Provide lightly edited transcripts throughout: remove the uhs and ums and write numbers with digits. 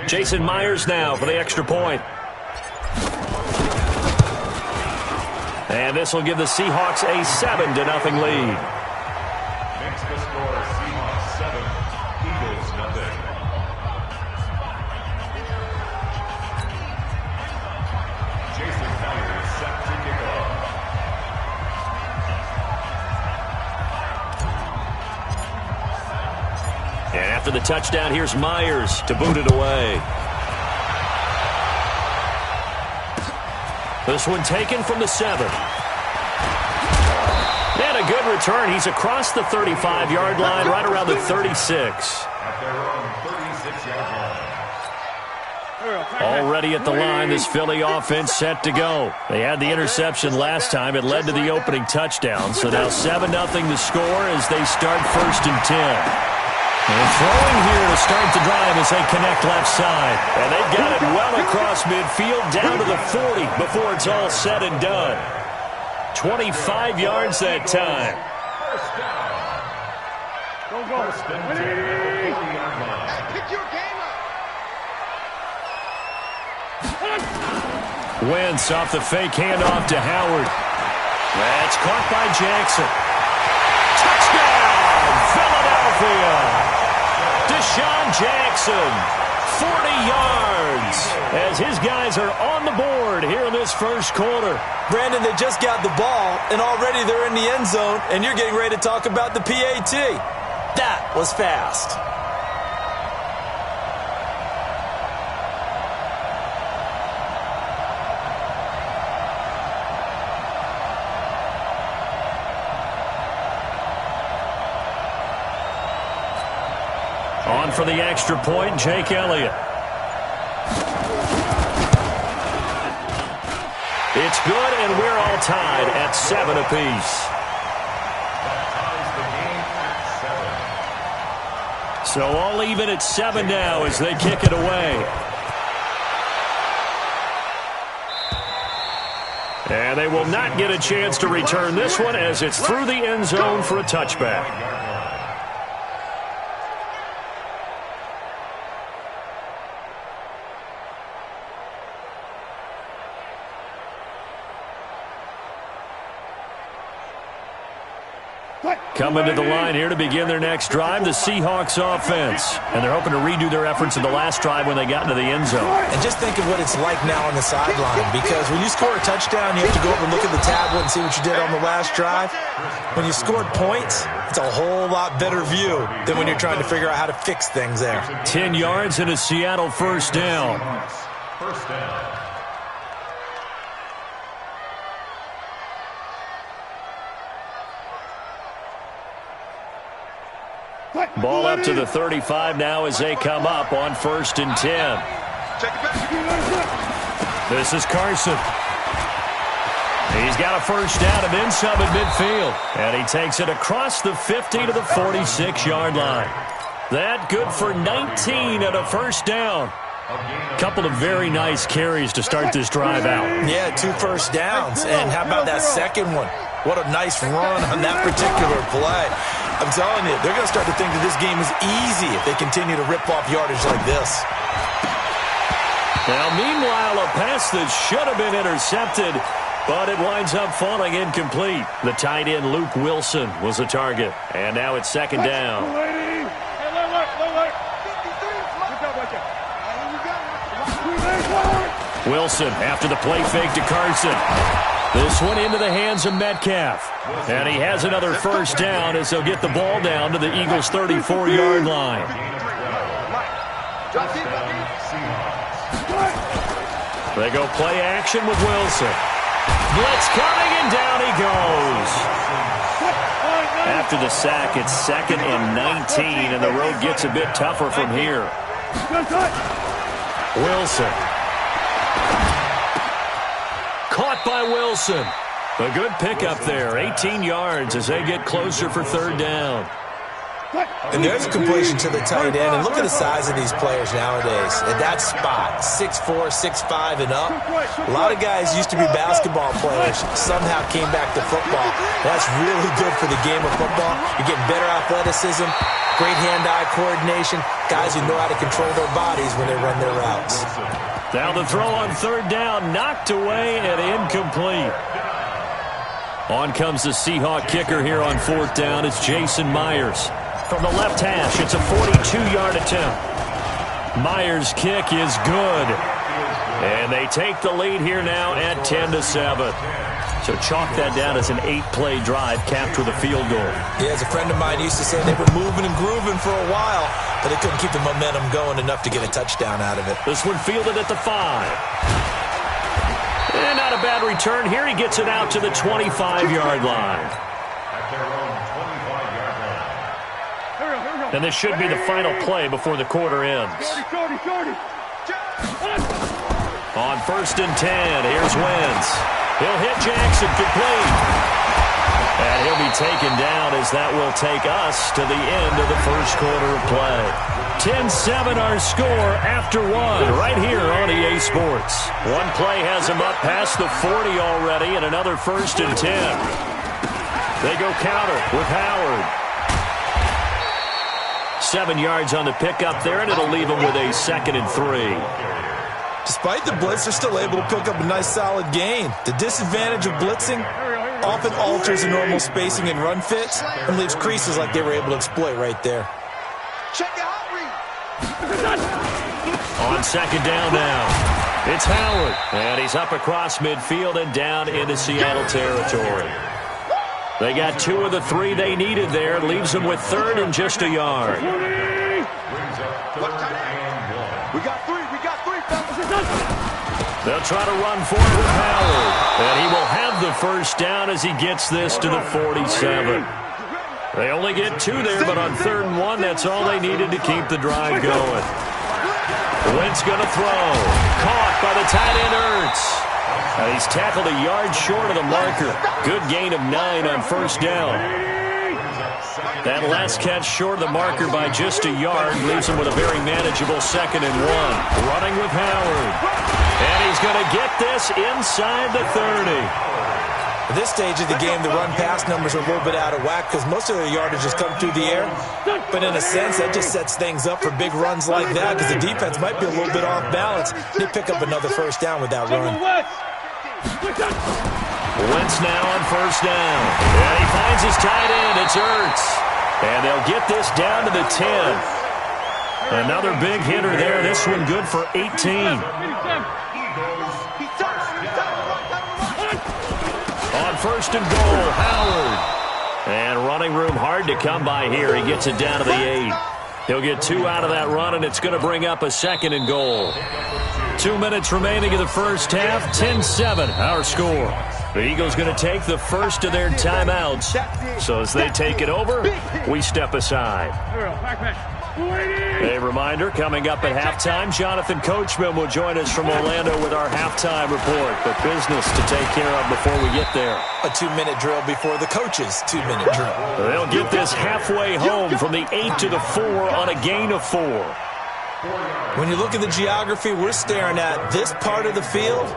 Jason Myers now for the extra point. And this will give the Seahawks a 7-0 lead. Makes the score Seahawks 7, Eagles 0. Jason Myers set to kick off. And after the touchdown, here's Myers to boot it away. This one taken from the 7. And a good return. He's across the 35-yard line, right around the 36. At their own 36-yard line. Already at the line, this Philly offense set to go. They had the interception last time. It led to the opening touchdown. So now 7-0 to score as they start 1st and 10. They're throwing here to start the drive as they connect left side. And they've got it well across midfield down to the 40 before it's all said and done. 25 yards that time. First down. First and 10 at the 40-yard line. Pick your game up. Wentz off the fake handoff to Howard. That's caught by Jackson. Touchdown, Philadelphia. Deshaun Jackson, 40 yards, as his guys are on the board here in this first quarter. Brandon, they just got the ball, and already they're in the end zone, and you're getting ready to talk about the PAT. That was fast. On for the extra point, Jake Elliott. It's good, and we're all tied at 7 apiece. That ties the game at 7. So all even at 7 now as they kick it away. And they will not get a chance to return this one as it's through the end zone for a touchback. Coming to the line here to begin their next drive, the Seahawks offense. And they're hoping to redo their efforts in the last drive when they got into the end zone. And just think of what it's like now on the sideline, because when you score a touchdown, you have to go over and look at the tablet and see what you did on the last drive. When you scored points, it's a whole lot better view than when you're trying to figure out how to fix things there. 10 yards and a Seattle first down. First down. Ball up to the 35 now as they come up on 1st and 10. This is Carson. He's got a first down and then some at midfield. And he takes it across the 50 to the 46-yard line. That good for 19 and a first down. Couple of very nice carries to start this drive out. Yeah, 2 first downs. And how about that second one? What a nice run on that particular play. I'm telling you, they're going to start to think that this game is easy if they continue to rip off yardage like this. Now, meanwhile, a pass that should have been intercepted, but it winds up falling incomplete. The tight end, Luke Wilson, was the target. And now it's 2nd down. Wilson after the play fake to Carson. This one into the hands of Metcalf. And he has another first down as they'll get the ball down to the Eagles' 34-yard line. They go play action with Wilson. Blitz coming, and down he goes. After the sack, it's 2nd and 19, and the road gets a bit tougher from here. Wilson. Caught by Wilson. A good pickup there. 18 yards as they get closer for 3rd down. And there's a completion to the tight end. And look at the size of these players nowadays. At that spot, 6'4", 6'5", and up. A lot of guys used to be basketball players, somehow came back to football. That's really good for the game of football. You're getting better athleticism, great hand-eye coordination, guys who know how to control their bodies when they run their routes. Now the throw on third down, knocked away and incomplete. On comes the Seahawk kicker here on fourth down. It's Jason Myers. From the left hash, it's a 42-yard attempt. Myers' kick is good. And they take the lead here now at 10-7. So chalk that down as an 8-play drive capped with a field goal. Yeah, as a friend of mine used to say, they were moving and grooving for a while, but they couldn't keep the momentum going enough to get a touchdown out of it. This one fielded at the 5. And not a bad return here. He gets it out to the 25-yard line. And this should be the final play before the quarter ends. On 1st and 10, here's Wentz. He'll hit Jackson, complete. And he'll be taken down as that will take us to the end of the first quarter of play. 10-7 our score after one right here on EA Sports. One play has him up past the 40 already and another 1st and 10. They go counter with Howard. 7 yards on the pickup there, and it'll leave him with a 2nd and 3. Despite the blitz, they're still able to pick up a nice solid gain. The disadvantage of blitzing often alters the normal spacing and run fits and leaves creases like they were able to exploit right there. On 2nd down now, it's Howard, and he's up across midfield and down into Seattle territory. They got 2 of the 3 they needed there. Leaves them with 3rd and just a yard. We got 3. They'll try to run forward with Howard. And he will have the first down as he gets this to the 47. They only get 2 there, but on 3rd and 1, that's all they needed to keep the drive going. Wentz going to throw. Caught by the tight end Ertz. And he's tackled a yard short of the marker. Good gain of 9 on 1st down. That last catch short of the marker by just a yard leaves him with a very manageable 2nd and 1. Running with Howard. And he's going to get this inside the 30. At this stage of the game, the run-pass numbers are a little bit out of whack because most of their yardage has come through the air. But in a sense, that just sets things up for big runs like that because the defense might be a little bit off balance. They pick up another 1st down with that run. Wentz now on 1st down. And he finds his tight end. It's Ertz. And they'll get this down to the 10. Another big hitter there. This one good for 18. On 1st and goal, Howard. And running room hard to come by here. He gets it down to the 8. He'll get 2 out of that run, and it's going to bring up a 2nd and goal. 2 minutes remaining in the first half. 10-7 our score. The Eagles going to take the first of their timeouts. So as they take it over, we step aside. A reminder, coming up at halftime, Jonathan Coachman will join us from Orlando with our halftime report. But business to take care of before we get there. A 2-minute drill before the coach's 2-minute drill. They'll get this halfway home from the 8 to the 4 on a gain of 4. When you look at the geography we're staring at, this part of the field,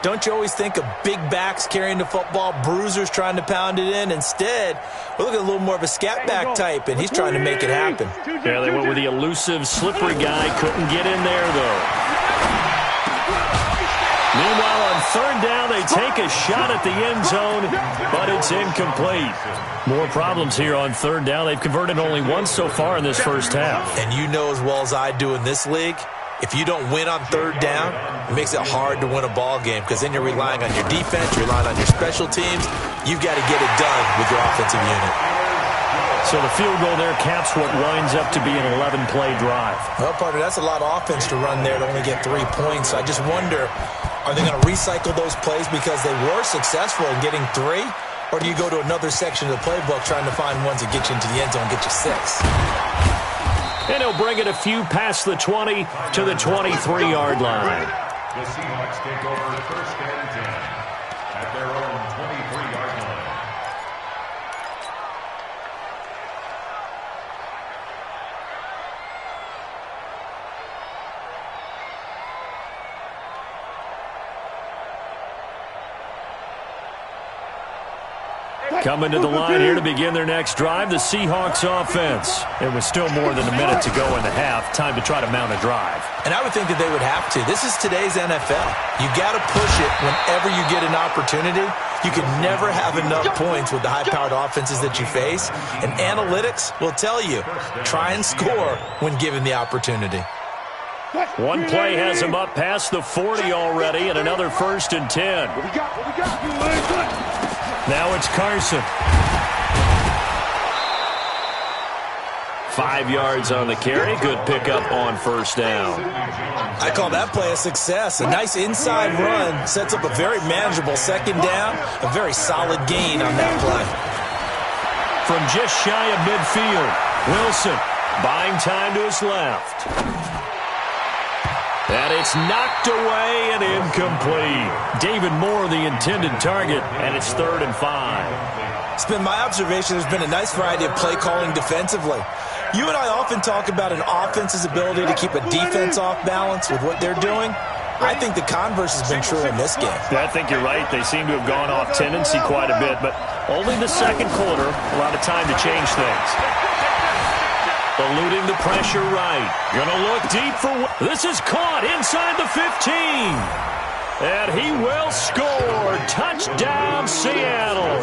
don't you always think of big backs carrying the football, bruisers trying to pound it in? Instead, we look at a little more of a scat back type, and he's trying to make it happen. Yeah, they went with the elusive, slippery guy. Couldn't get in there, though. Meanwhile, on 3rd down, they take a shot at the end zone, but it's incomplete. More problems here on 3rd down. They've converted only once so far in this first half. And you know as well as I do in this league, if you don't win on 3rd down, it makes it hard to win a ball game because then you're relying on your defense, you're relying on your special teams. You've got to get it done with your offensive unit. So the field goal there caps what winds up to be an 11-play drive. Well, partner, that's a lot of offense to run there to only get 3 points. I just wonder, are they going to recycle those plays because they were successful in getting 3? Or do you go to another section of the playbook trying to find ones that get you into the end zone and get you 6? And he'll bring it a few past the 20 to the 23-yard line. The Seahawks take over 1st and 10 at their own 23-yard line. Coming to the line here to begin their next drive, the Seahawks offense. It was still more than a minute to go in the half. Time to try to mount a drive. And I would think that they would have to. This is today's NFL. You got to push it whenever you get an opportunity. You can never have enough points with the high-powered offenses that you face. And analytics will tell you, try and score when given the opportunity. One play has him up past the 40 already, and another 1st and 10. Now it's Carson. 5 yards on the carry. Good pickup on 1st down. I call that play a success. A nice inside run sets up a very manageable 2nd down. A very solid gain on that play. From just shy of midfield, Wilson buying time to his left. And it's knocked away and incomplete. David Moore, the intended target, and it's 3rd and 5. It's been my observation there's been a nice variety of play calling defensively. You and I often talk about an offense's ability to keep a defense off balance with what they're doing. I think the converse has been true in this game. I think you're right. They seem to have gone off tendency quite a bit, but only the 2nd quarter, a lot of time to change things. Eluding the pressure right. Gonna look deep for... This is caught inside the 15. And he will score. Touchdown, Seattle.